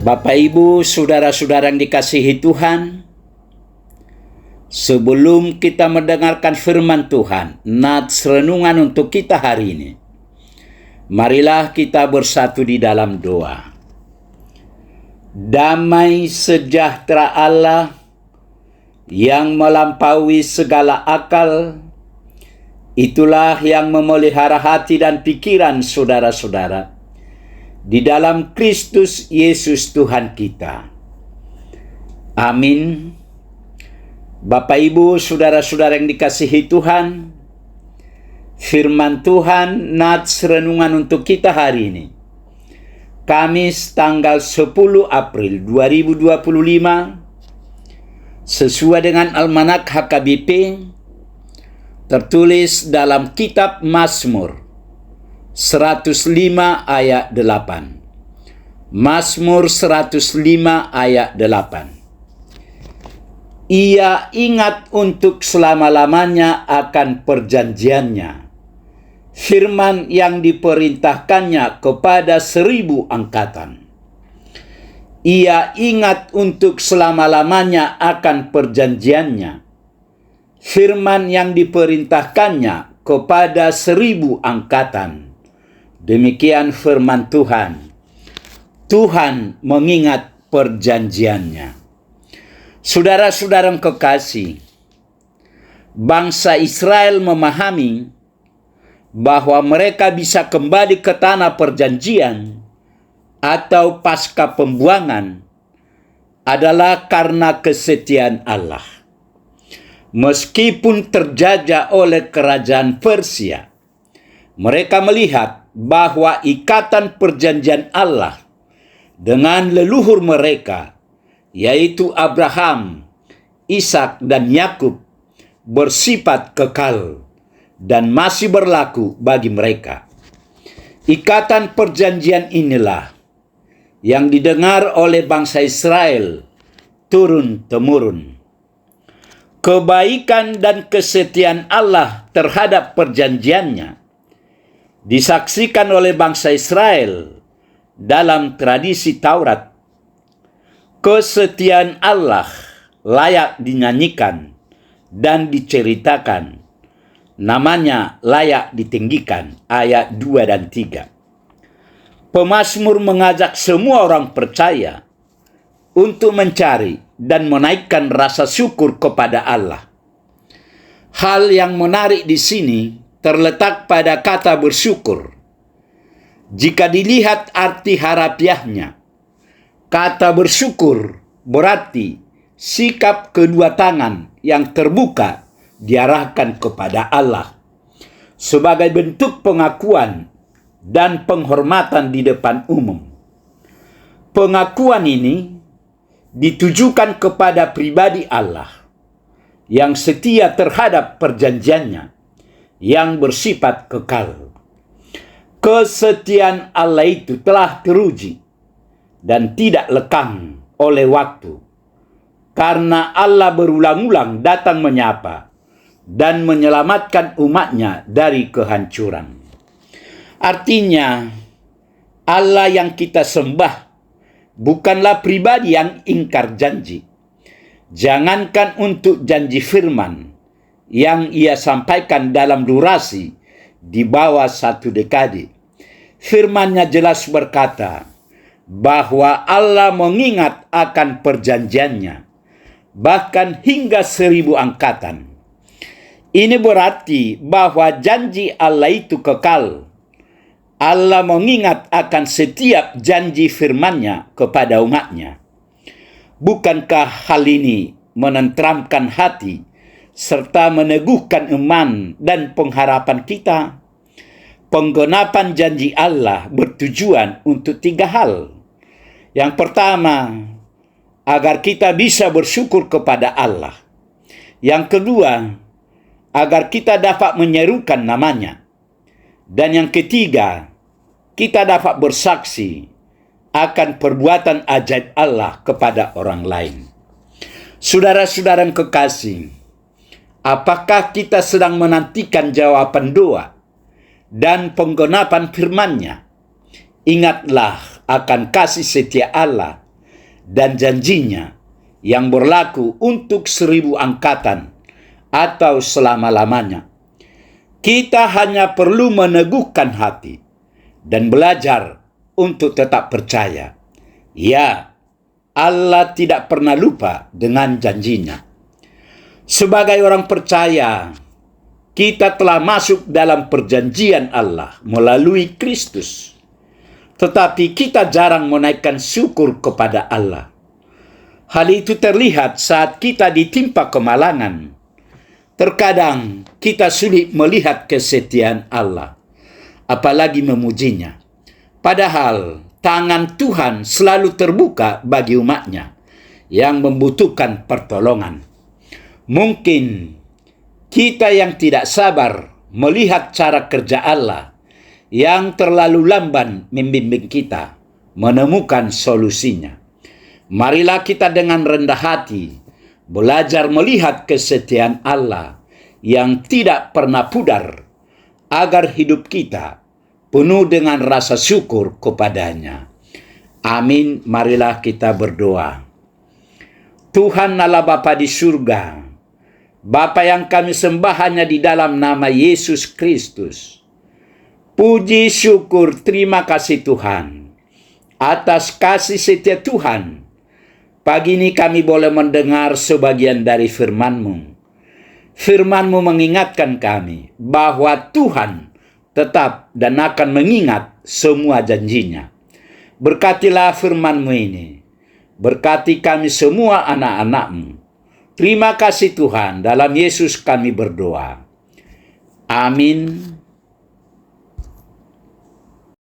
Bapak, Ibu, saudara-saudara yang dikasihi Tuhan, sebelum kita mendengarkan firman Tuhan, nats renungan untuk kita hari ini, marilah kita bersatu di dalam doa. Damai sejahtera Allah yang melampaui segala akal, itulah yang memelihara hati dan pikiran saudara-saudara di dalam Kristus Yesus Tuhan kita. Amin. Bapak, Ibu, saudara-saudara yang dikasihi Tuhan, firman Tuhan nats renungan untuk kita hari ini, Kamis tanggal 10 April 2025, sesuai dengan Almanak HKBP, tertulis dalam kitab Mazmur 105 ayat 8. Mazmur 105 ayat 8. Ia ingat untuk selama-lamanya akan perjanjiannya, firman yang diperintahkannya kepada 1000 angkatan. Ia ingat untuk selama-lamanya akan perjanjiannya, firman yang diperintahkannya kepada 1000 angkatan. Demikian firman Tuhan. Tuhan mengingat perjanjiannya. Saudara-saudara yang kekasih, bangsa Israel memahami bahwa mereka bisa kembali ke tanah perjanjian atau pasca pembuangan adalah karena kesetiaan Allah. Meskipun terjajah oleh kerajaan Persia, mereka melihat bahwa ikatan perjanjian Allah dengan leluhur mereka, yaitu Abraham, Ishak, dan Yakub, bersifat kekal dan masih berlaku bagi mereka. Ikatan perjanjian inilah yang didengar oleh bangsa Israel turun-temurun. Kebaikan dan kesetiaan Allah terhadap perjanjiannya disaksikan oleh bangsa Israel dalam tradisi Taurat. Kesetiaan Allah layak dinyanyikan dan diceritakan. Namanya layak ditinggikan. Ayat 2 dan 3. Pemazmur mengajak semua orang percaya untuk mencari dan menaikkan rasa syukur kepada Allah. Hal yang menarik di sini terletak pada kata bersyukur. Jika dilihat arti harafiahnya, kata bersyukur berarti sikap kedua tangan yang terbuka diarahkan kepada Allah sebagai bentuk pengakuan dan penghormatan di depan umum. Pengakuan ini ditujukan kepada pribadi Allah yang setia terhadap perjanjiannya yang bersifat kekal. Kesetiaan Allah itu telah teruji dan tidak lekang oleh waktu, karena Allah berulang-ulang datang menyapa dan menyelamatkan umatnya dari kehancuran. Artinya, Allah yang kita sembah bukanlah pribadi yang ingkar janji. Jangankan untuk janji firman yang ia sampaikan dalam durasi di bawah 1 dekade. Firman-Nya jelas berkata bahwa Allah mengingat akan perjanjiannya, bahkan hingga 1000 angkatan. Ini berarti bahwa janji Allah itu kekal. Allah mengingat akan setiap janji firman-Nya kepada umat-Nya. Bukankah hal ini menenteramkan hati serta meneguhkan iman dan pengharapan kita? Penggenapan janji Allah bertujuan untuk 3 hal. Yang pertama, agar kita bisa bersyukur kepada Allah. Yang kedua, agar kita dapat menyerukan nama-Nya. Dan yang ketiga, kita dapat bersaksi akan perbuatan ajaib Allah kepada orang lain. Saudara-saudara yang kekasih, apakah kita sedang menantikan jawaban doa dan penggenapan firman-Nya? Ingatlah akan kasih setia Allah dan janjinya yang berlaku untuk 1000 angkatan atau selama-lamanya. Kita hanya perlu meneguhkan hati dan belajar untuk tetap percaya. Ya, Allah tidak pernah lupa dengan janjinya. Sebagai orang percaya, kita telah masuk dalam perjanjian Allah melalui Kristus. Tetapi kita jarang menaikkan syukur kepada Allah. Hal itu terlihat saat kita ditimpa kemalangan. Terkadang kita sulit melihat kesetiaan Allah, apalagi memujinya. Padahal tangan Tuhan selalu terbuka bagi umatnya yang membutuhkan pertolongan. Mungkin kita yang tidak sabar melihat cara kerja Allah yang terlalu lamban membimbing kita menemukan solusinya. Marilah kita dengan rendah hati belajar melihat kesetiaan Allah yang tidak pernah pudar, agar hidup kita penuh dengan rasa syukur kepadanya. Amin. Marilah kita berdoa. Tuhan Allah Bapa di surga, Bapa yang kami sembah hanya di dalam nama Yesus Kristus. Puji syukur terima kasih Tuhan atas kasih setia Tuhan. Pagi ini kami boleh mendengar sebagian dari firman-Mu. Firman-Mu mengingatkan kami bahwa Tuhan tetap dan akan mengingat semua janjinya. Berkatilah firman-Mu ini. Berkati kami semua anak-anak-Mu. Terima kasih Tuhan, dalam Yesus kami berdoa. Amin.